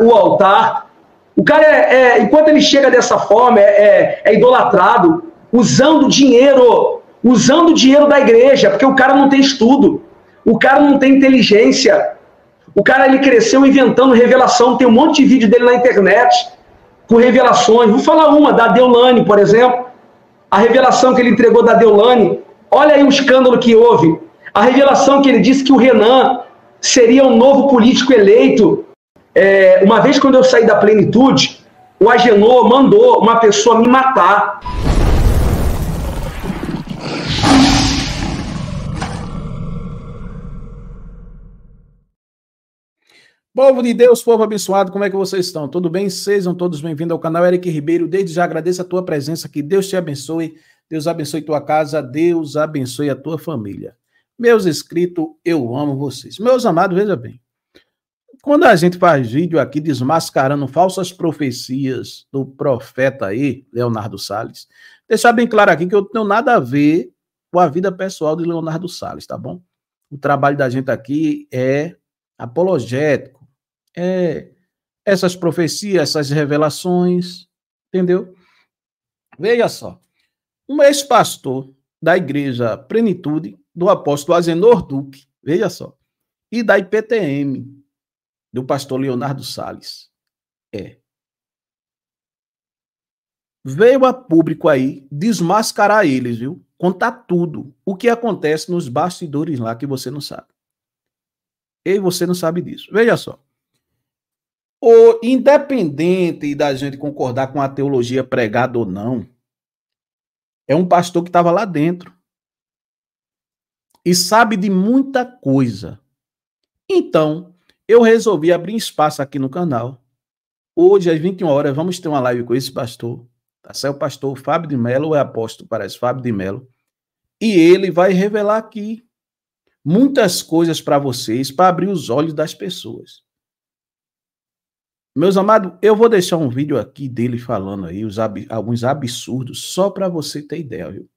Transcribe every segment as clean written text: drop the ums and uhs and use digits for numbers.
o altar. O cara, enquanto ele chega dessa forma, é idolatrado, usando dinheiro da igreja, porque o cara não tem estudo, o cara não tem inteligência, o cara ele cresceu inventando revelação, tem um monte de vídeo dele na internet, com revelações. Vou falar uma, da Deolane, por exemplo, a revelação que ele entregou da Deolane, olha aí o escândalo que houve, a revelação que ele disse que o Renan seria um novo político eleito. Uma vez quando eu saí da Plenitude, o Agenor mandou uma pessoa me matar. Povo de Deus, povo abençoado, como é que vocês estão? Tudo bem? Sejam todos bem-vindos ao canal Eric Ribeiro. Desde já agradeço a tua presença, que Deus te abençoe, Deus abençoe tua casa, Deus abençoe a tua família. Meus inscritos, eu amo vocês. Meus amados, veja bem, quando a gente faz vídeo aqui desmascarando falsas profecias do profeta aí, Leonardo Salles, deixar bem claro aqui que eu não tenho nada a ver com a vida pessoal de Leonardo Salles, tá bom? O trabalho da gente aqui é apologético, essas profecias, essas revelações, entendeu? Veja só, um ex-pastor da igreja Plenitude, do apóstolo Agenor Duque, veja só, e da IPTM, do pastor Leonardo Salles, veio a público aí desmascarar eles, viu? Contar tudo, o que acontece nos bastidores lá que você não sabe. E você não sabe disso. Veja só. Independente da gente concordar com a teologia pregada ou não, é um pastor que estava lá dentro e sabe de muita coisa. Então, eu resolvi abrir espaço aqui no canal. Hoje, às 21 horas, vamos ter uma live com esse pastor. Tá certo? O pastor Fábio de Mello, é apóstolo, parece, Fábio de Mello. E ele vai revelar aqui muitas coisas para vocês, para abrir os olhos das pessoas. Meus amados, eu vou deixar um vídeo aqui dele falando aí alguns absurdos, só para você ter ideia, viu?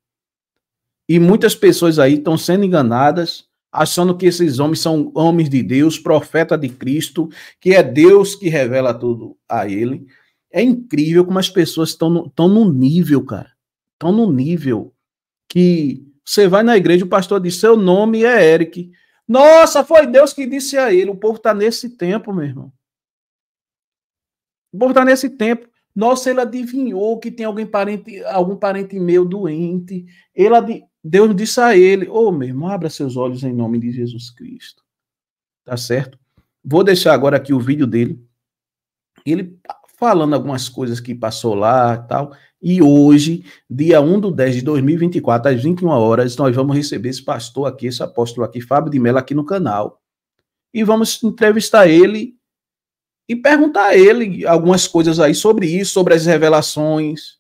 E muitas pessoas aí estão sendo enganadas, achando que esses homens são homens de Deus, profeta de Cristo, que é Deus que revela tudo a ele. É incrível como as pessoas estão no nível, cara. Estão no nível que você vai na igreja, o pastor diz, seu nome é Eric. Nossa, foi Deus que disse a ele. O povo está nesse tempo, meu irmão. O povo está nesse tempo. Nossa, ele adivinhou que tem algum parente meu doente. Deus disse a ele, meu irmão, abra seus olhos em nome de Jesus Cristo. Tá certo? Vou deixar agora aqui o vídeo dele. Ele falando algumas coisas que passou lá e tal. E hoje, dia 1/10/2024, às 21 horas, nós vamos receber esse pastor aqui, esse apóstolo aqui, Fábio de Mello, aqui no canal. E vamos entrevistar ele e perguntar a ele algumas coisas aí sobre isso, sobre as revelações,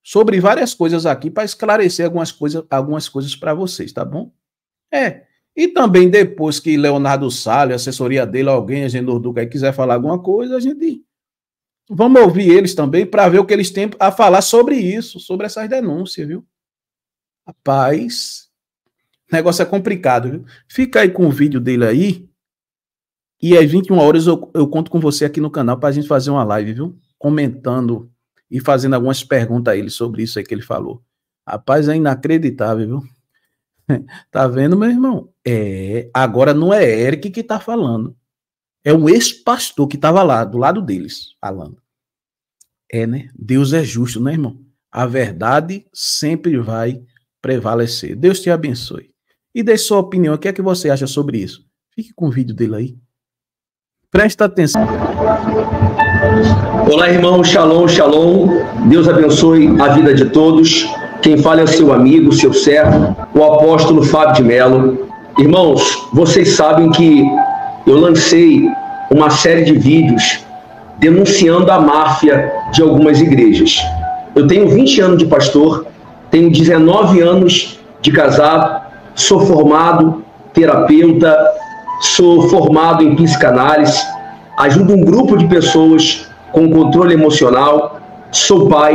sobre várias coisas aqui, para esclarecer algumas coisas para vocês, tá bom? E também depois que Leonardo Salles, a assessoria dele, alguém, Agenor Duque, aí quiser falar alguma coisa, a gente... Vamos ouvir eles também para ver o que eles têm a falar sobre isso, sobre essas denúncias, viu? Rapaz, o negócio é complicado, viu? Fica aí com o vídeo dele aí e às 21 horas eu conto com você aqui no canal para a gente fazer uma live, viu? Comentando e fazendo algumas perguntas a ele sobre isso aí que ele falou. Rapaz, é inacreditável, viu? Tá vendo, meu irmão? Agora não é Eric que tá falando. É um ex-pastor que estava lá, do lado deles, falando. Né? Deus é justo, né, irmão? A verdade sempre vai prevalecer. Deus te abençoe. E dê sua opinião. O que é que você acha sobre isso? Fique com o vídeo dele aí. Presta atenção. Olá, irmão. Shalom, shalom. Deus abençoe a vida de todos. Quem fala é o seu amigo, seu servo, o apóstolo Fábio de Mello. Irmãos, vocês sabem que eu lancei uma série de vídeos denunciando a máfia de algumas igrejas. Eu tenho 20 anos de pastor, tenho 19 anos de casado, sou formado terapeuta, sou formado em psicanálise, ajudo um grupo de pessoas com controle emocional, sou pai,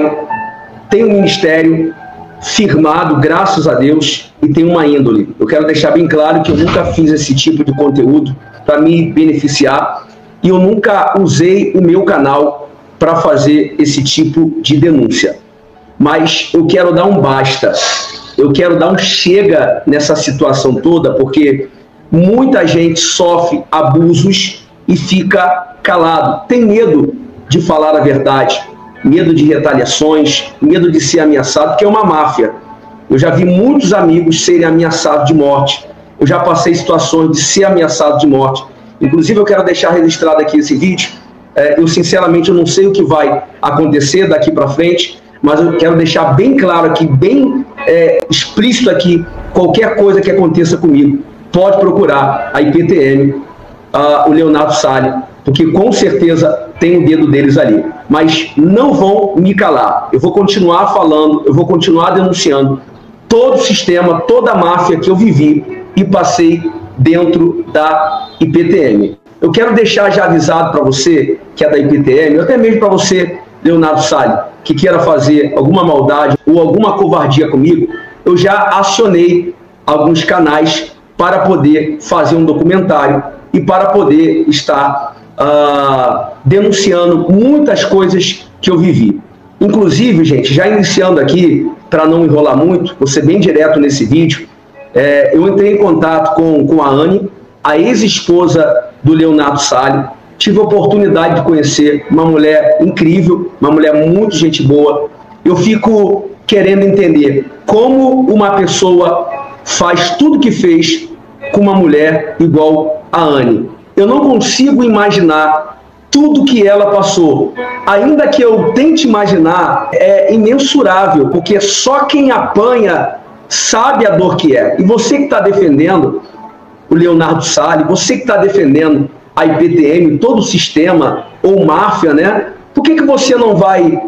tenho um ministério firmado, graças a Deus, e tenho uma índole. Eu quero deixar bem claro que eu nunca fiz esse tipo de conteúdo para me beneficiar. e eu nunca usei o meu canal para fazer esse tipo de denúncia. Mas eu quero dar um basta, eu quero dar um chega nessa situação toda, porque muita gente sofre abusos e fica calado, tem medo de falar a verdade, medo de retaliações, medo de ser ameaçado, porque é uma máfia. Eu já vi muitos amigos serem ameaçados de morte, eu já passei situações de ser ameaçado de morte. Inclusive, eu quero deixar registrado aqui esse vídeo. Eu, sinceramente, eu não sei o que vai acontecer daqui para frente, mas eu quero deixar bem claro aqui, bem explícito aqui, qualquer coisa que aconteça comigo, pode procurar a IPTM, o Leonardo Salles, porque com certeza tem o dedo deles ali. Mas não vão me calar. Eu vou continuar falando, eu vou continuar denunciando todo o sistema, toda a máfia que eu vivi e passei dentro da IPTM. Eu quero deixar já avisado para você que é da IPTM, até mesmo para você, Leonardo Salles, que queira fazer alguma maldade ou alguma covardia comigo, eu já acionei alguns canais para poder fazer um documentário e para poder estar denunciando muitas coisas que eu vivi. Inclusive, gente, já iniciando aqui, para não enrolar muito, vou ser bem direto nesse vídeo, eu entrei em contato com a Anne, a ex-esposa do Leonardo Salles. Tive a oportunidade de conhecer uma mulher incrível, uma mulher muito gente boa. Eu fico querendo entender como uma pessoa faz tudo que fez com uma mulher igual a Anne. Eu não consigo imaginar tudo que ela passou. Ainda que eu tente imaginar, é imensurável, porque só quem apanha sabe a dor que é. E você que está defendendo o Leonardo Salles, você que está defendendo a IPTM, todo o sistema, ou máfia, né? Por que você não vai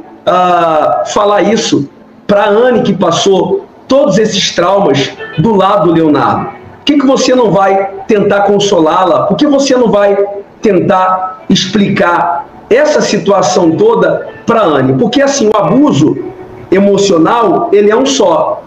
falar isso para a Anne, que passou todos esses traumas do lado do Leonardo? Por que você não vai tentar consolá-la? Por que você não vai tentar explicar essa situação toda para a Anne? Porque, assim, o abuso emocional, ele é um só.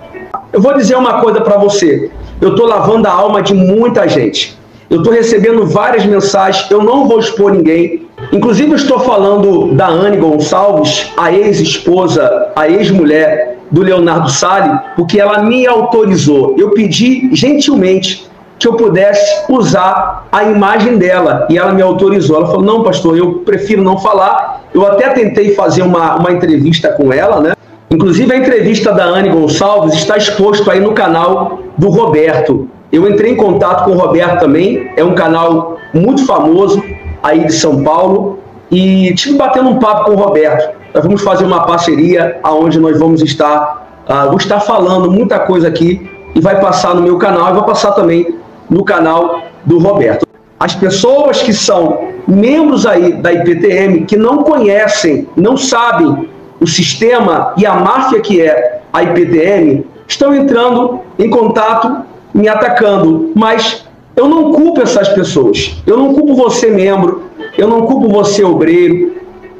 Eu vou dizer uma coisa para você. Eu estou lavando a alma de muita gente. Eu estou recebendo várias mensagens, eu não vou expor ninguém. Inclusive, eu estou falando da Anne Gonçalves, a ex-esposa, a ex-mulher do Leonardo Salles, porque ela me autorizou. Eu pedi gentilmente que eu pudesse usar a imagem dela, e ela me autorizou. Ela falou, não, pastor, eu prefiro não falar. Eu até tentei fazer uma entrevista com ela, né? Inclusive, a entrevista da Anne Gonçalves está exposto aí no canal do Roberto. Eu entrei em contato com o Roberto também, é um canal muito famoso aí de São Paulo, e tive batendo um papo com o Roberto. Nós vamos fazer uma parceria onde nós vamos estar, vou estar falando muita coisa aqui, e vai passar no meu canal, e vai passar também no canal do Roberto. As pessoas que são membros aí da IPTM, que não conhecem, não sabem o sistema e a máfia que é a IPTM, estão entrando em contato, me atacando, mas eu não culpo essas pessoas. Eu não culpo você, membro, eu não culpo você, obreiro,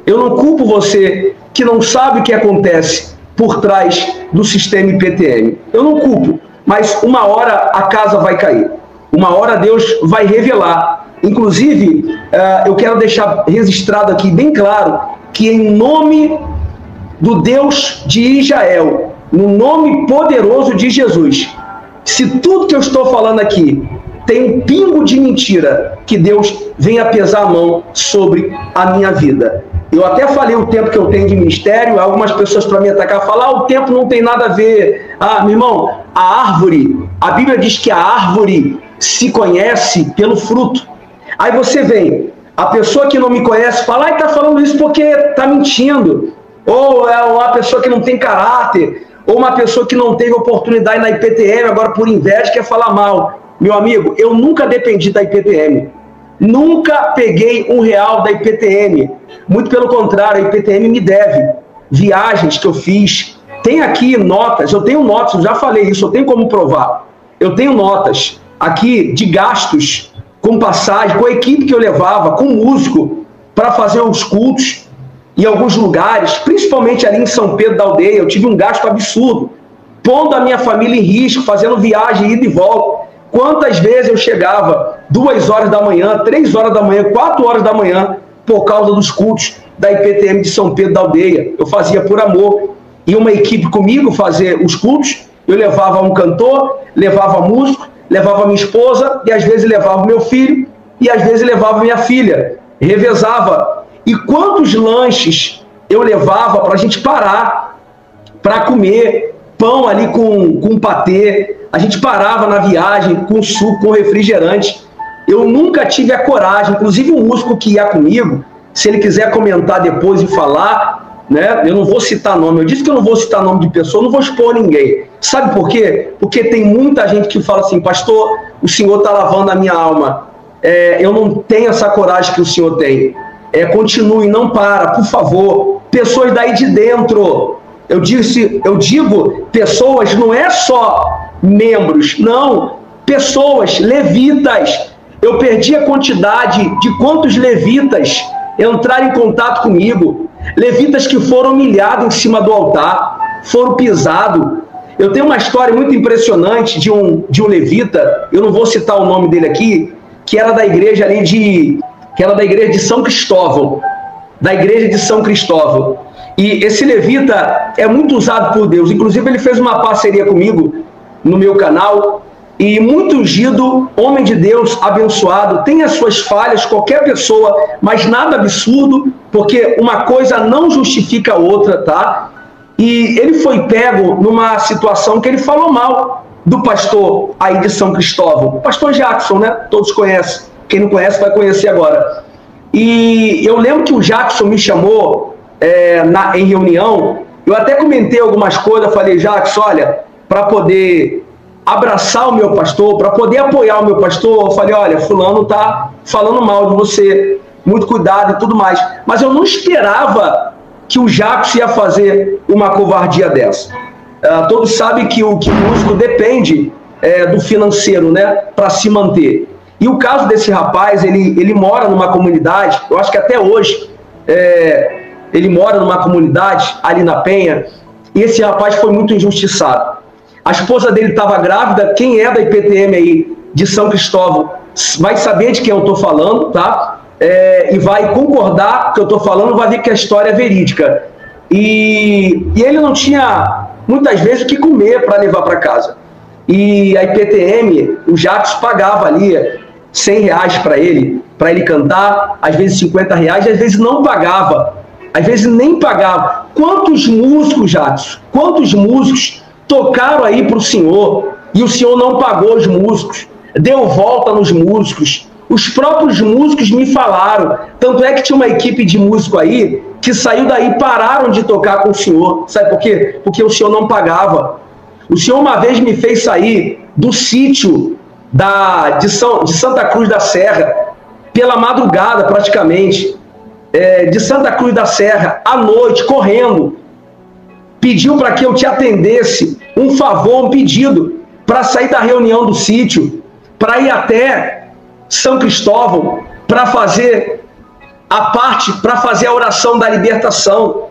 eu não culpo você que não sabe o que acontece por trás do sistema IPTM. Eu não culpo, mas uma hora a casa vai cair, uma hora Deus vai revelar. Inclusive, eu quero deixar registrado aqui bem claro que em nome do Deus de Israel, no nome poderoso de Jesus, se tudo que eu estou falando aqui tem um pingo de mentira, que Deus venha pesar a mão sobre a minha vida. Eu até falei o tempo que eu tenho de ministério, algumas pessoas para me atacar falam, o tempo não tem nada a ver. Meu irmão, a árvore, a Bíblia diz que a árvore se conhece pelo fruto. Aí você vem, a pessoa que não me conhece fala, está falando isso porque está mentindo. Ou é uma pessoa que não tem caráter, ou uma pessoa que não teve oportunidade na IPTM, agora por inveja quer falar mal. Meu amigo, eu nunca dependi da IPTM. Nunca peguei R$1 da IPTM. Muito pelo contrário, a IPTM me deve. Viagens que eu fiz. Tem aqui notas, eu tenho notas, eu já falei isso, eu tenho como provar. Eu tenho notas aqui de gastos com passagem, com a equipe que eu levava, com músico, para fazer os cultos em alguns lugares, principalmente ali em São Pedro da Aldeia. Eu tive um gasto absurdo, pondo a minha família em risco, fazendo viagem, ida e volta. Quantas vezes eu chegava 2 horas da manhã, 3 horas da manhã, 4 horas da manhã, por causa dos cultos da IPTM de São Pedro da Aldeia. Eu fazia por amor. E uma equipe comigo fazer os cultos, eu levava um cantor, levava músico, levava minha esposa, e às vezes levava meu filho, e às vezes levava minha filha. Revezava. E quantos lanches eu levava para a gente parar para comer pão ali com patê. A gente parava na viagem com suco, com refrigerante. Eu nunca tive a coragem, inclusive o músico que ia comigo, se ele quiser comentar depois e falar, né? Eu não vou citar nome, eu disse que eu não vou citar nome de pessoa, não vou expor ninguém. Sabe por quê? Porque tem muita gente que fala assim, pastor, o senhor está lavando a minha alma. Eu não tenho essa coragem que o senhor tem. Continue, não para, por favor. Pessoas daí de dentro. Eu digo pessoas, não é só membros, não. Pessoas, levitas. Eu perdi a quantidade de quantos levitas entraram em contato comigo. Levitas que foram humilhados em cima do altar, foram pisados. Eu tenho uma história muito impressionante de um levita, eu não vou citar o nome dele aqui, que era da igreja ali de São Cristóvão. Da igreja de São Cristóvão. E esse levita é muito usado por Deus. Inclusive, ele fez uma parceria comigo no meu canal. E muito ungido, homem de Deus, abençoado, tem as suas falhas, qualquer pessoa, mas nada absurdo, porque uma coisa não justifica a outra, tá? E ele foi pego numa situação que ele falou mal do pastor aí de São Cristóvão, o pastor Jackson, né? Todos conhecem. Quem não conhece vai conhecer agora. E eu lembro que o Jackson me chamou em reunião, eu até comentei algumas coisas, eu falei, Jackson, olha, para poder abraçar o meu pastor, para poder apoiar o meu pastor, eu falei, olha, fulano tá falando mal de você, muito cuidado e tudo mais. Mas eu não esperava que o Jackson ia fazer uma covardia dessa. Todos sabem que o músico depende do financeiro, né, para se manter. E o caso desse rapaz, ele mora numa comunidade, eu acho que até hoje ele mora numa comunidade ali na Penha, e esse rapaz foi muito injustiçado. A esposa dele estava grávida, quem é da IPTM aí de São Cristóvão vai saber de quem eu estou falando, tá? E vai concordar com o que eu estou falando, vai ver que a história é verídica. E ele não tinha, muitas vezes, o que comer para levar para casa. E a IPTM, o Jackson pagava ali R$100 para ele cantar, às vezes R$50, às vezes não pagava, às vezes nem pagava. Quantos músicos, Jackson, quantos músicos tocaram aí para o senhor e o senhor não pagou os músicos, deu volta nos músicos? Os próprios músicos me falaram, tanto é que tinha uma equipe de músico aí que saiu daí e pararam de tocar com o senhor. Sabe por quê? Porque o senhor não pagava. O senhor uma vez me fez sair do sítio de Santa Cruz da Serra, pela madrugada praticamente, de Santa Cruz da Serra, à noite, correndo. Pediu para que eu te atendesse um favor, um pedido, para sair da reunião do sítio, para ir até São Cristóvão, para fazer para fazer a oração da libertação,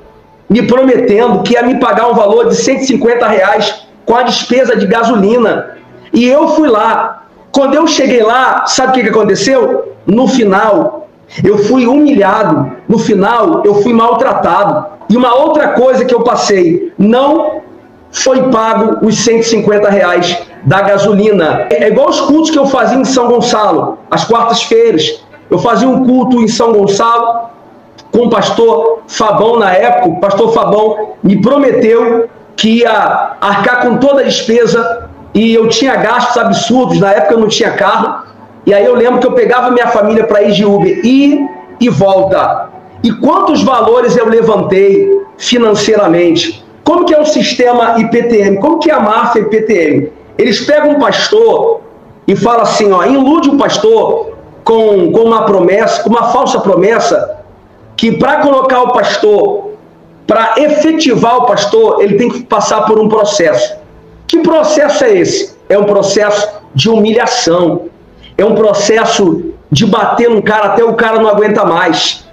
me prometendo que ia me pagar um valor de R$150 com a despesa de gasolina. E eu fui lá. Quando eu cheguei lá, sabe o que aconteceu? No final, eu fui humilhado. No final, eu fui maltratado. E uma outra coisa que eu passei, não foi pago os R$150 da gasolina. É igual os cultos que eu fazia em São Gonçalo, às quartas-feiras. Eu fazia um culto em São Gonçalo com o pastor Fabão na época. O pastor Fabão me prometeu que ia arcar com toda a despesa e eu tinha gastos absurdos. Na época eu não tinha carro. E aí eu lembro que eu pegava minha família para ir de Uber, ir e volta. E quantos valores eu levantei financeiramente? Como que é o sistema IPTM? Como que é a máfia IPTM? Eles pegam um pastor e falam assim, ó, ilude o pastor com uma promessa, com uma falsa promessa, que para colocar o pastor, para efetivar o pastor, ele tem que passar por um processo. Que processo é esse? É um processo de humilhação. É um processo de bater num cara até o cara não aguenta mais.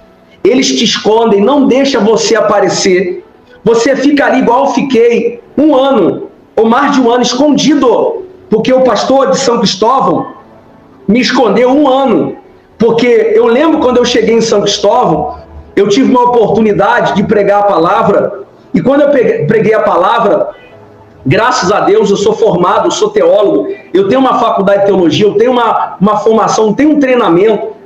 Eles te escondem, não deixam você aparecer. Você fica ali igual eu fiquei 1 ano, ou mais de 1 ano, escondido. Porque o pastor de São Cristóvão, me escondeu 1 ano, porque eu lembro quando eu cheguei em São Cristóvão, eu tive uma oportunidade de pregar a palavra, e quando eu preguei a palavra, graças a Deus, eu sou formado, eu sou teólogo, eu tenho uma faculdade de teologia, eu tenho uma formação, eu tenho um treinamento,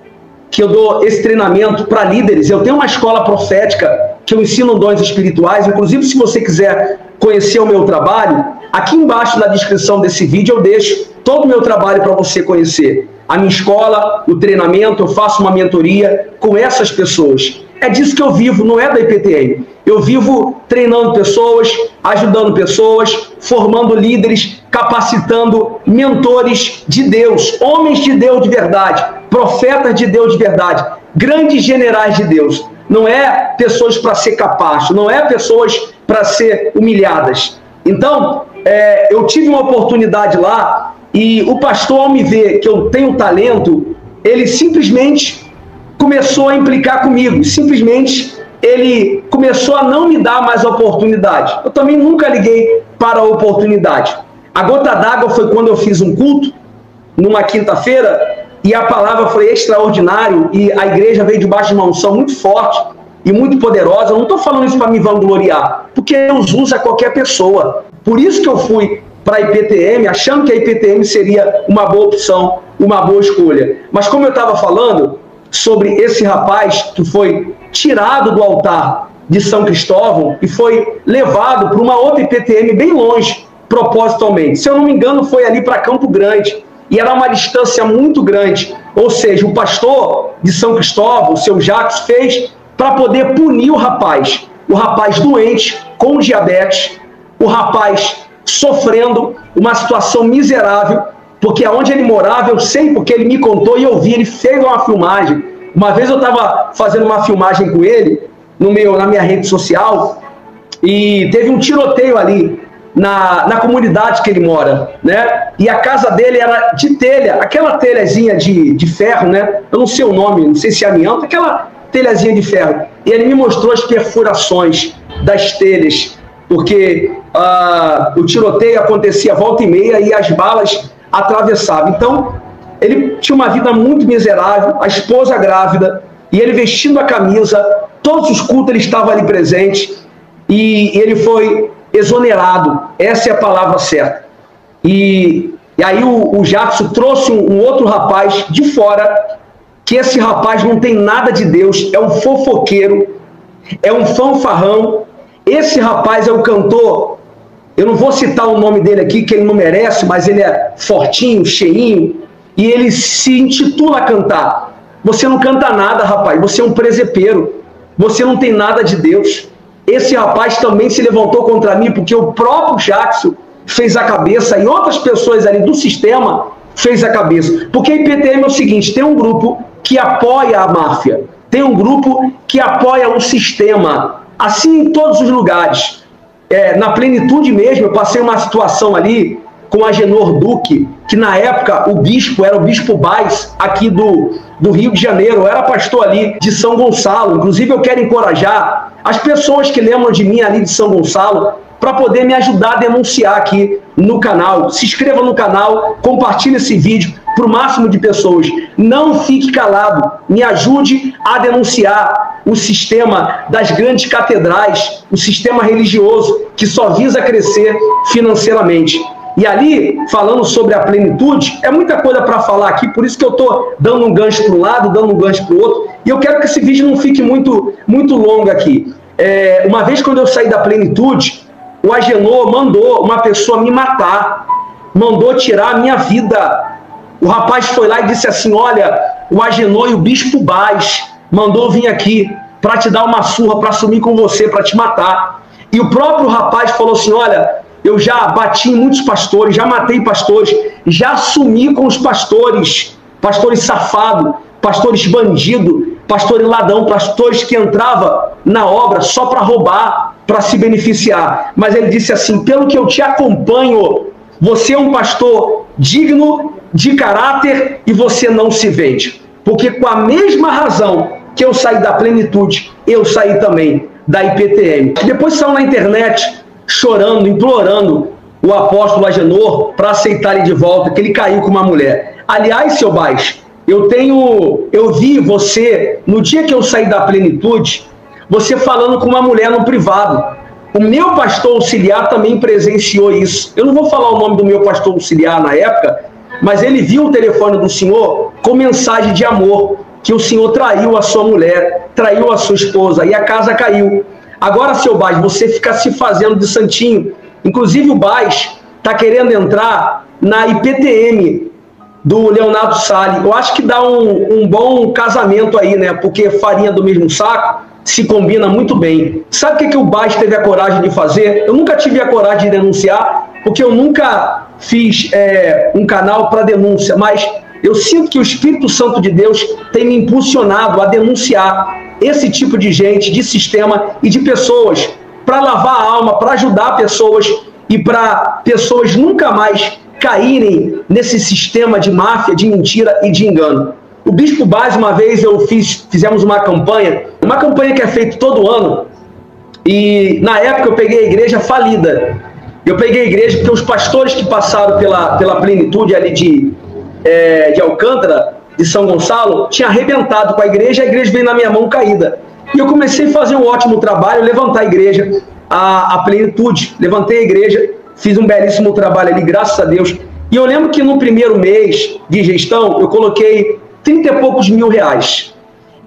que eu dou esse treinamento para líderes, eu tenho uma escola profética, que eu ensino dons espirituais. Inclusive, se você quiser conhecer o meu trabalho, aqui embaixo na descrição desse vídeo eu deixo todo o meu trabalho para você conhecer. A minha escola, o treinamento, eu faço uma mentoria com essas pessoas. É disso que eu vivo, não é da IPTM. Eu vivo treinando pessoas, ajudando pessoas, formando líderes, capacitando mentores de Deus, homens de Deus de verdade, profetas de Deus de verdade, grandes generais de Deus. Não é pessoas para ser capazes, não é pessoas para ser humilhadas. Então, eu tive uma oportunidade lá e o pastor, ao me ver que eu tenho talento, ele simplesmente começou a implicar comigo, simplesmente ele começou a não me dar mais oportunidade. Eu também nunca liguei para a oportunidade. A gota d'água foi quando eu fiz um culto, numa quinta-feira, e a palavra foi extraordinária, e a igreja veio debaixo de uma unção muito forte e muito poderosa. Eu não estou falando isso para me vangloriar, porque Deus usa qualquer pessoa. Por isso que eu fui para a IPTM, achando que a IPTM seria uma boa opção, uma boa escolha. Mas como eu estava falando sobre esse rapaz que foi tirado do altar de São Cristóvão e foi levado para uma outra IPTM bem longe, propositalmente. Se eu não me engano, foi ali para Campo Grande. E era uma distância muito grande. Ou seja, o pastor de São Cristóvão, o seu Jacques, fez para poder punir o rapaz. O rapaz doente, com diabetes, o rapaz sofrendo uma situação miserável, porque aonde ele morava, eu sei porque ele me contou e eu vi, ele fez uma filmagem. Uma vez eu estava fazendo uma filmagem com ele, na minha rede social, e teve um tiroteio ali, na comunidade que ele mora, né? E a casa dele era de telha, aquela telhazinha de ferro, né? Eu não sei o nome, não sei se é amianto, aquela telhazinha de ferro. E ele me mostrou as perfurações das telhas, porque o tiroteio acontecia volta e meia e as balas atravessavam. Então, ele tinha uma vida muito miserável, a esposa grávida, e ele vestindo a camisa, todos os cultos ele estava ali presente, e ele foi exonerado, essa é a palavra certa. E aí o Jackson trouxe um outro rapaz de fora, que esse rapaz não tem nada de Deus, é um fofoqueiro, é um fanfarrão. Esse rapaz é o cantor, eu não vou citar o nome dele aqui, que ele não merece, mas ele é fortinho, cheinho, e ele se intitula cantar. Você não canta nada, rapaz, você é um presepeiro, você não tem nada de Deus. Esse rapaz também se levantou contra mim, porque o próprio Jackson fez a cabeça e outras pessoas ali do sistema fez a cabeça. Porque a IPTM é o seguinte, tem um grupo que apoia a máfia, tem um grupo que apoia o sistema, assim em todos os lugares. Na Plenitude mesmo, eu passei uma situação ali com Agenor Duque, que na época o bispo era o Bispo Baes, aqui do Rio de Janeiro, eu era pastor ali de São Gonçalo. Inclusive eu quero encorajar as pessoas que lembram de mim ali de São Gonçalo para poder me ajudar a denunciar aqui no canal. Se inscreva no canal, compartilhe esse vídeo para o máximo de pessoas. Não fique calado, me ajude a denunciar o sistema das grandes catedrais, o sistema religioso que só visa crescer financeiramente. E ali, falando sobre a plenitude, é muita coisa para falar aqui, por isso que eu estou dando um gancho para um lado, dando um gancho para o outro, e eu quero que esse vídeo não fique muito longo aqui. Uma vez quando eu saí da plenitude, o Agenor mandou uma pessoa me matar, mandou tirar a minha vida. O rapaz foi lá e disse assim, olha, o Agenor e o Bispo Baes mandou vir aqui para te dar uma surra, para sumir com você, para te matar. E o próprio rapaz falou assim, olha, eu já bati em muitos pastores, já matei pastores, já sumi com os pastores, pastores safados, pastores bandidos, pastores ladrão, pastores que entravam na obra só para roubar, para se beneficiar. Mas ele disse assim, pelo que eu te acompanho, você é um pastor digno, de caráter, e você não se vende. Porque com a mesma razão que eu saí da plenitude, eu saí também da IPTM. Depois saiu na internet chorando, implorando o apóstolo Agenor para aceitar ele de volta, que ele caiu com uma mulher. Aliás, seu Baz, eu vi você, no dia que eu saí da Plenitude, você falando com uma mulher no privado. O meu pastor auxiliar também presenciou isso. Eu não vou falar o nome do meu pastor auxiliar na época, mas ele viu o telefone do senhor com mensagem de amor, que o senhor traiu a sua mulher, traiu a sua esposa, e a casa caiu. Agora, seu Baz, você fica se fazendo de santinho. Inclusive o Baz está querendo entrar na IPTM do Leonardo Salles. Eu acho que dá um bom casamento aí, né? Porque farinha do mesmo saco se combina muito bem. Sabe o que o Baz teve a coragem de fazer? Eu nunca tive a coragem de denunciar, porque eu nunca fiz um canal para denúncia, mas eu sinto que o Espírito Santo de Deus tem me impulsionado a denunciar esse tipo de gente, de sistema e de pessoas, para lavar a alma, para ajudar pessoas e para pessoas nunca mais caírem nesse sistema de máfia, de mentira e de engano. O Bispo Baz, uma vez fizemos uma campanha que é feita todo ano, e na época eu peguei a igreja falida. Eu peguei a igreja porque os pastores que passaram pela Plenitude ali de Alcântara, de São Gonçalo, tinha arrebentado com a igreja veio na minha mão caída. E eu comecei a fazer um ótimo trabalho, levantar a igreja, a Plenitude, levantei a igreja, fiz um belíssimo trabalho ali, graças a Deus. E eu lembro que no primeiro mês de gestão, eu coloquei 30 e poucos mil reais.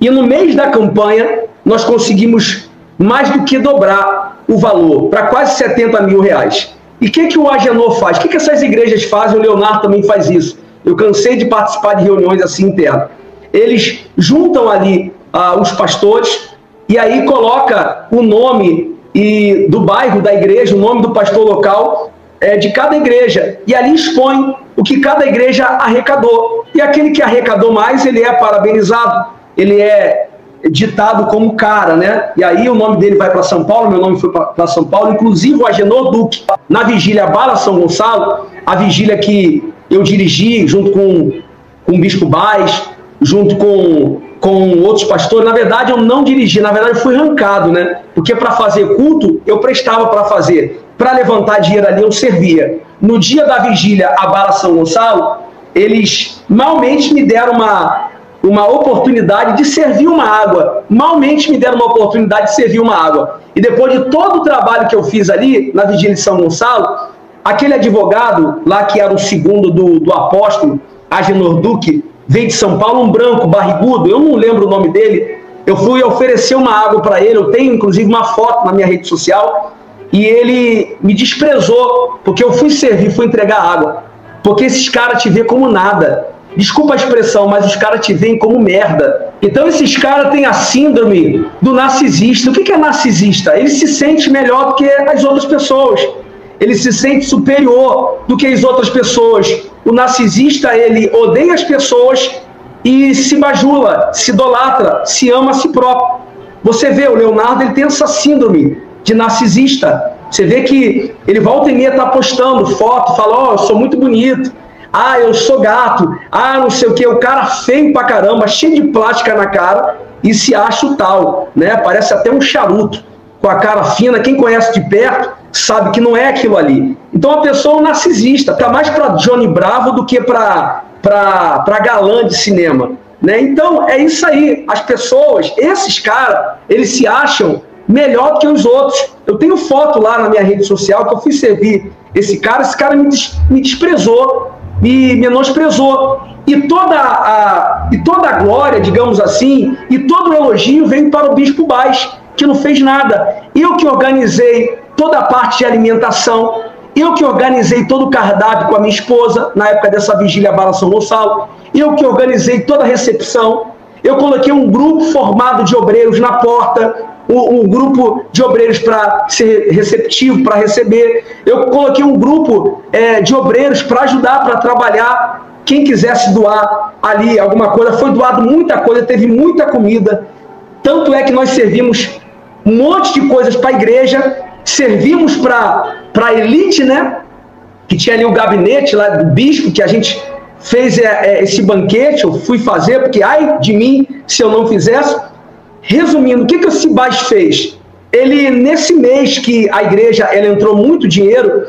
E no mês da campanha, nós conseguimos mais do que dobrar o valor, para quase 70 mil reais. E o que o Agenor faz? O que essas igrejas fazem? O Leonardo também faz isso. Eu cansei de participar de reuniões assim internas. Eles juntam ali os pastores e aí coloca o nome do bairro, da igreja, o nome do pastor local de cada igreja. E ali expõe o que cada igreja arrecadou. E aquele que arrecadou mais, ele é parabenizado, ele é ditado como cara, né? E aí o nome dele vai para São Paulo, meu nome foi para São Paulo, inclusive o Agenor Duque, na vigília Bala São Gonçalo, a vigília que eu dirigi junto com o Bispo Baz, junto com outros pastores. Na verdade, eu não dirigi, na verdade eu fui arrancado, né? Porque para fazer culto, eu prestava para fazer. Para levantar dinheiro ali, eu servia. No dia da vigília a Bala São Gonçalo, eles malmente me deram uma oportunidade de servir uma água. Malmente me deram uma oportunidade de servir uma água. E depois de todo o trabalho que eu fiz ali, na vigília de São Gonçalo, aquele advogado lá que era o segundo do apóstolo, Agenor Duque, veio de São Paulo, um branco, barrigudo, eu não lembro o nome dele. Eu fui oferecer uma água para ele, eu tenho inclusive uma foto na minha rede social, e ele me desprezou, porque eu fui servir, fui entregar água. Porque esses caras te veem como nada. Desculpa a expressão, mas os caras te veem como merda. Então esses caras têm a síndrome do narcisista. O que é narcisista? Ele se sente melhor do que as outras pessoas. Ele se sente superior do que as outras pessoas. O narcisista, ele odeia as pessoas e se bajula, se idolatra, se ama a si próprio. Você vê, o Leonardo, ele tem essa síndrome de narcisista. Você vê que ele volta e meia tá postando foto, fala, eu sou muito bonito, eu sou gato, não sei o que, o cara feio pra caramba, cheio de plástica na cara e se acha o tal, né? Parece até um charuto, com a cara fina. Quem conhece de perto sabe que não é aquilo ali. Então a pessoa é um narcisista, tá mais para Johnny Bravo do que para galã de cinema, né? Então é isso aí, as pessoas, esses caras, eles se acham melhor do que os outros. Eu tenho foto lá na minha rede social que eu fui servir esse cara me desprezou, me menosprezou. E toda a glória, digamos assim, e todo o elogio veio para o Bispo Baz, que não fez nada. Eu que organizei toda a parte de alimentação, eu que organizei todo o cardápio com a minha esposa, na época dessa vigília Bala São Gonçalo, eu que organizei toda a recepção, eu coloquei um grupo formado de obreiros na porta, um grupo de obreiros para ser receptivo, para receber. Eu coloquei um grupo de obreiros para ajudar, para trabalhar. Quem quisesse doar ali alguma coisa, foi doado muita coisa, teve muita comida. Tanto é que nós servimos um monte de coisas para a igreja, servimos para a elite, né? Que tinha ali o gabinete lá do bispo, que a gente fez esse banquete, eu fui fazer, porque ai de mim se eu não fizesse. Resumindo, o que o Cibaz fez? Ele, nesse mês que a igreja entrou muito dinheiro,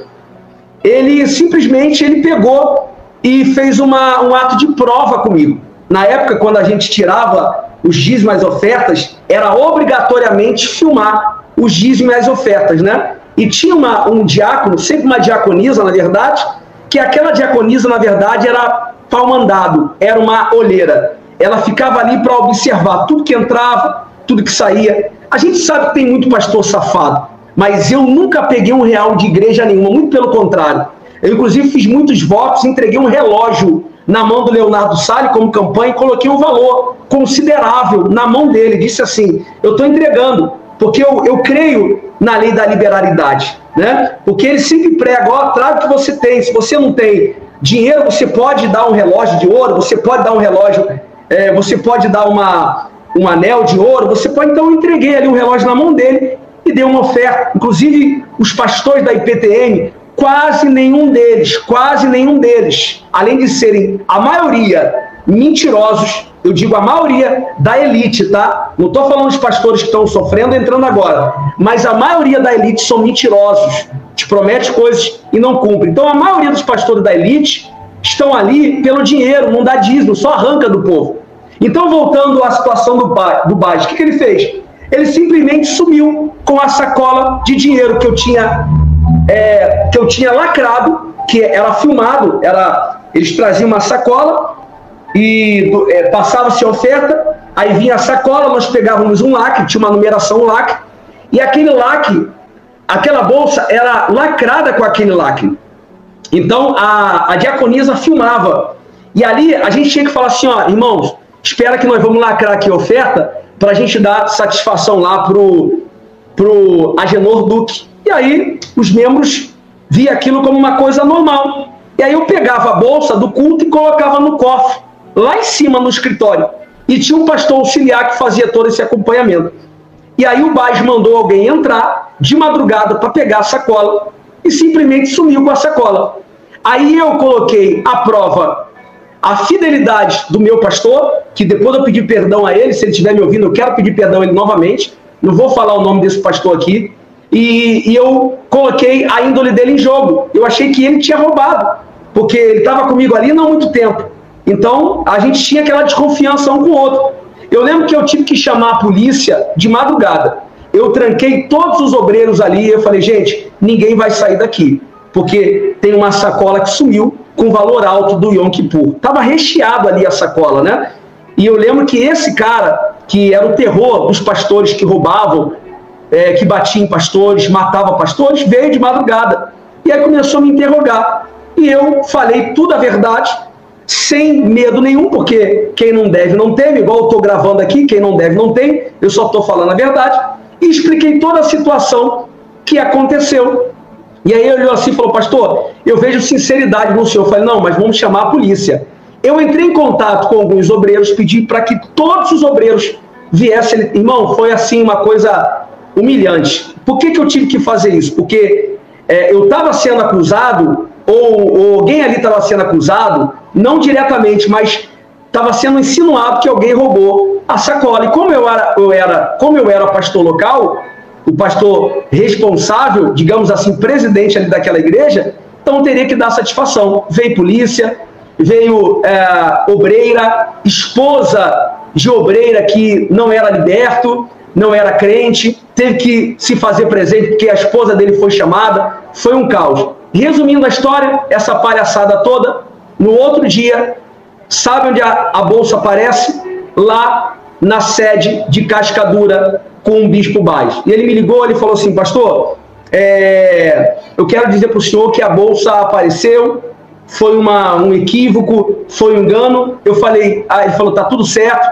ele simplesmente pegou e fez um ato de prova comigo. Na época, quando a gente tirava os dízimos e as ofertas, era obrigatoriamente filmar os dízimos e as ofertas, né? E tinha um diácono, sempre uma diaconisa, na verdade, que aquela diaconisa, na verdade, era pau-mandado, era uma olheira. Ela ficava ali para observar tudo que entrava, tudo que saía. A gente sabe que tem muito pastor safado, mas eu nunca peguei R$1 de igreja nenhuma, muito pelo contrário. Eu, inclusive, fiz muitos votos, entreguei um relógio na mão do Leonardo Salles como campanha e coloquei um valor considerável na mão dele. Disse assim, eu estou entregando, porque eu creio na lei da liberalidade, né? Porque ele sempre prega, ó, traga o que você tem. Se você não tem dinheiro, você pode dar um relógio de ouro, você pode dar um relógio, você pode dar um anel de ouro, você pode. Então eu entreguei ali um relógio na mão dele e dei uma oferta. Inclusive, os pastores da IPTM, quase nenhum deles, além de serem a maioria mentirosos, eu digo a maioria da elite, tá? Não estou falando dos pastores que estão sofrendo, entrando agora, mas a maioria da elite são mentirosos, te promete coisas e não cumpre. Então a maioria dos pastores da elite estão ali pelo dinheiro, não dá dízimo, só arranca do povo. Então, voltando à situação do Bage, o que ele fez? Ele simplesmente sumiu com a sacola de dinheiro que eu tinha lacrado, que era filmado, eles traziam uma sacola e passava-se a oferta, aí vinha a sacola, nós pegávamos um lacre, tinha uma numeração, um lacre, e aquele lacre, aquela bolsa era lacrada com aquele lacre. Então, a diaconisa filmava, e ali a gente tinha que falar assim, ó, irmãos, espera que nós vamos lacrar aqui a oferta para a gente dar satisfação lá pro Agenor Duque. E aí os membros viam aquilo como uma coisa normal. E aí eu pegava a bolsa do culto e colocava no cofre, lá em cima no escritório. E tinha um pastor auxiliar que fazia todo esse acompanhamento. E aí o Bage mandou alguém entrar de madrugada para pegar a sacola e simplesmente sumiu com a sacola. Aí eu coloquei à prova a fidelidade do meu pastor, que depois eu pedi perdão a ele, se ele estiver me ouvindo, eu quero pedir perdão a ele novamente, não vou falar o nome desse pastor aqui, e eu coloquei a índole dele em jogo. Eu achei que ele tinha roubado, porque ele estava comigo ali não há muito tempo. Então, a gente tinha aquela desconfiança um com o outro. Eu lembro que eu tive que chamar a polícia de madrugada. Eu tranquei todos os obreiros ali e eu falei, gente, ninguém vai sair daqui, porque tem uma sacola que sumiu com valor alto do Yom Kippur. Estava recheado ali a sacola, né? E eu lembro que esse cara, que era o terror dos pastores que roubavam, que batia em pastores, matava pastores, veio de madrugada. E aí começou a me interrogar. E eu falei tudo a verdade, sem medo nenhum, porque quem não deve não teme, igual eu estou gravando aqui, quem não deve não tem, eu só estou falando a verdade. E expliquei toda a situação que aconteceu. E aí ele olhou assim e falou, pastor, eu vejo sinceridade no senhor. Eu falei, não, mas vamos chamar a polícia. Eu entrei em contato com alguns obreiros, pedi para que todos os obreiros viessem. Irmão, foi assim uma coisa humilhante. Por que eu tive que fazer isso? Porque eu estava sendo acusado, ou alguém ali estava sendo acusado, não diretamente, mas estava sendo insinuado que alguém roubou a sacola. E como eu era pastor local, o pastor responsável, digamos assim, presidente ali daquela igreja, então teria que dar satisfação. Veio polícia, veio obreira, esposa de obreira que não era liberto, não era crente, teve que se fazer presente porque a esposa dele foi chamada, foi um caos. Resumindo a história, essa palhaçada toda, no outro dia, sabe onde a bolsa aparece? Lá na sede de Cascadura, com o bispo Bage. E ele me ligou, ele falou assim, pastor, eu quero dizer para o senhor que a bolsa apareceu, foi um equívoco, foi um engano. Eu falei, ele falou, tá tudo certo,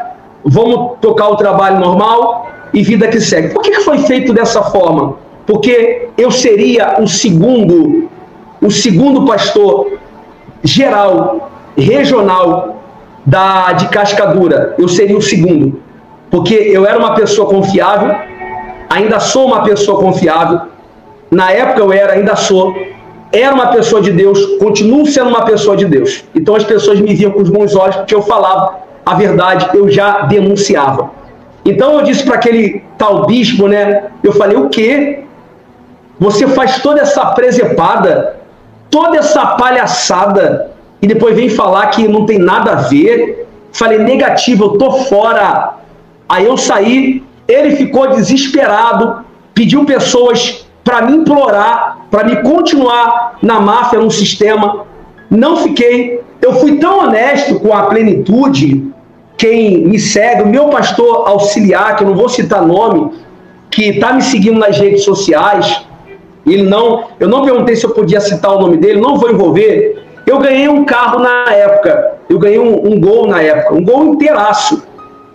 vamos tocar o trabalho normal e vida que segue. Por que foi feito dessa forma? Porque eu seria o segundo pastor geral, regional de Cascadura. Eu seria o segundo, porque eu era uma pessoa confiável, ainda sou uma pessoa confiável, na época eu ainda sou, era uma pessoa de Deus, continuo sendo uma pessoa de Deus. Então as pessoas me viam com os bons olhos, porque eu falava a verdade, eu já denunciava. Então eu disse para aquele tal bispo, né? Eu falei, o quê? Você faz toda essa presepada, toda essa palhaçada e depois vem falar que não tem nada a ver. Falei, negativo, eu tô fora. Aí eu saí, ele ficou desesperado, pediu pessoas para me implorar, para me continuar na máfia, no sistema. Não fiquei. Eu fui tão honesto com a plenitude. Quem me segue, o meu pastor auxiliar, que eu não vou citar nome, que está me seguindo nas redes sociais, eu não perguntei se eu podia citar o nome dele, não vou envolver. Eu ganhei um carro na época, eu ganhei um Gol na época, um Gol inteiraço,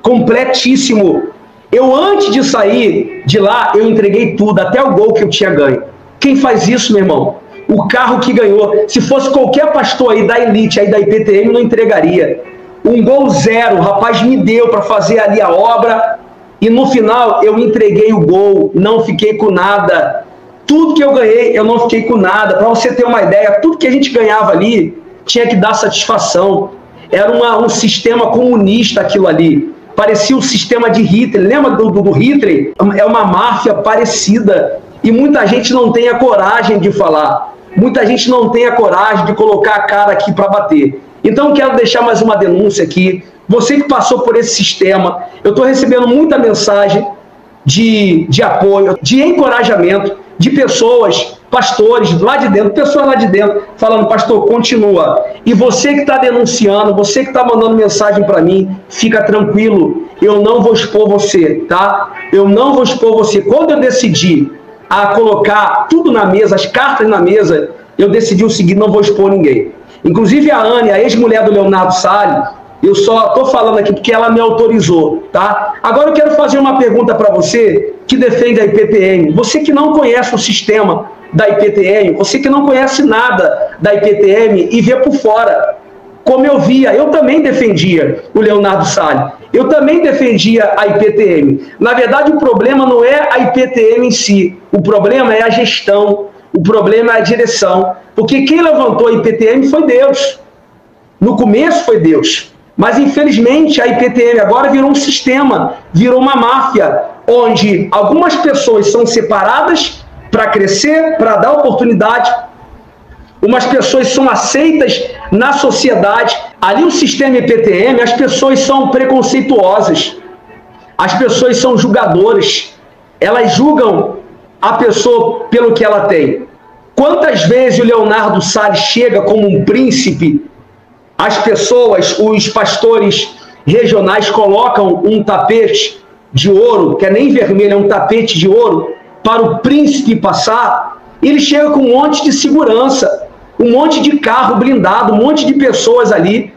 completíssimo. Eu, antes de sair de lá, eu entreguei tudo, até o Gol que eu tinha ganho. Quem faz isso, meu irmão? O carro que ganhou. Se fosse qualquer pastor aí da elite, aí da IPTM, não entregaria. Um Gol zero, o rapaz me deu para fazer ali a obra, e no final eu entreguei o Gol, não fiquei com nada. Tudo que eu ganhei, eu não fiquei com nada. Para você ter uma ideia, tudo que a gente ganhava ali tinha que dar satisfação. Era um sistema comunista aquilo ali. Parecia o sistema de Hitler. Lembra do Hitler? É uma máfia parecida. E muita gente não tem a coragem de falar. Muita gente não tem a coragem de colocar a cara aqui para bater. Então, quero deixar mais uma denúncia aqui. Você que passou por esse sistema, eu estou recebendo muita mensagem de apoio, de encorajamento, de pessoas, pastores lá de dentro, pessoas lá de dentro, falando, pastor, continua. E você que está denunciando, você que está mandando mensagem para mim, fica tranquilo, eu não vou expor você, tá? Eu não vou expor você. Quando eu decidi a colocar tudo na mesa, as cartas na mesa, eu decidi o seguinte, não vou expor ninguém. Inclusive a Anne, a ex-mulher do Leonardo Salles, eu só estou falando aqui porque ela me autorizou, tá? Agora eu quero fazer uma pergunta para você que defende a IPTM. Você que não conhece o sistema da IPTM, você que não conhece nada da IPTM e vê por fora. Como eu via, eu também defendia o Leonardo Salles. Eu também defendia a IPTM. Na verdade, o problema não é a IPTM em si. O problema é a gestão. O problema é a direção. Porque quem levantou a IPTM foi Deus. No começo foi Deus. Mas, infelizmente, a IPTM agora virou um sistema, virou uma máfia, onde algumas pessoas são separadas para crescer, para dar oportunidade. Umas pessoas são aceitas na sociedade. Ali o sistema IPTM, as pessoas são preconceituosas. As pessoas são julgadoras. Elas julgam a pessoa pelo que ela tem. Quantas vezes o Leonardo Salles chega como um príncipe, as pessoas, os pastores regionais colocam um tapete de ouro, que é nem vermelho, é um tapete de ouro, para o príncipe passar, ele chega com um monte de segurança, um monte de carro blindado, um monte de pessoas ali,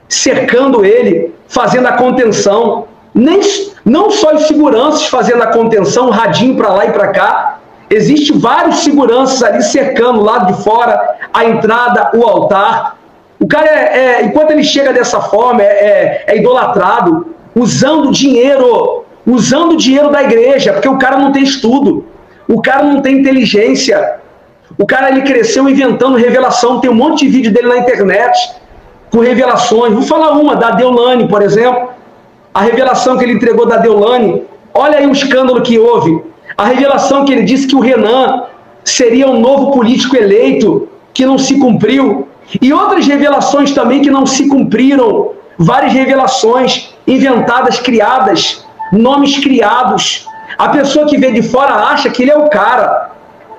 cercando ele, fazendo a contenção. Não só os seguranças fazendo a contenção, radinho para lá e para cá, existem vários seguranças ali cercando o lado de fora, a entrada, o altar. O cara, enquanto ele chega dessa forma, é idolatrado, usando dinheiro da igreja, porque o cara não tem estudo, o cara não tem inteligência, o cara ele cresceu inventando revelação, tem um monte de vídeo dele na internet, com revelações. Vou falar uma, da Deolane, por exemplo, a revelação que ele entregou da Deolane, olha aí o escândalo que houve, a revelação que ele disse que o Renan seria um novo político eleito, que não se cumpriu, e outras revelações também que não se cumpriram, várias revelações inventadas, criadas, nomes criados. A pessoa que vê de fora acha que ele é o cara.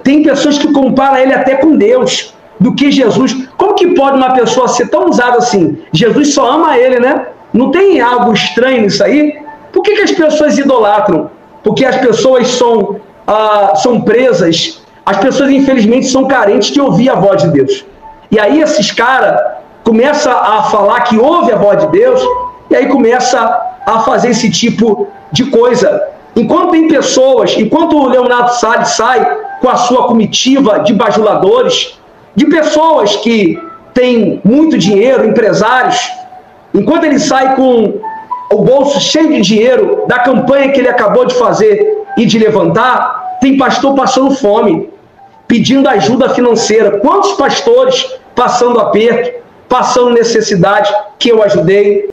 Tem pessoas que comparam ele até com Deus, do que Jesus. Como que pode uma pessoa ser tão usada assim? Jesus só ama ele, né? Não tem algo estranho nisso aí? Por que as pessoas idolatram? Porque as pessoas são presas, as pessoas infelizmente são carentes de ouvir a voz de Deus. E aí esses caras começam a falar que ouve a voz de Deus, e aí começa a fazer esse tipo de coisa. Enquanto tem pessoas, enquanto o Leonardo Salles sai com a sua comitiva de bajuladores, de pessoas que têm muito dinheiro, empresários, enquanto ele sai com o bolso cheio de dinheiro da campanha que ele acabou de fazer e de levantar, tem pastor passando fome, pedindo ajuda financeira. Quantos pastores passando aperto, passando necessidade que eu ajudei?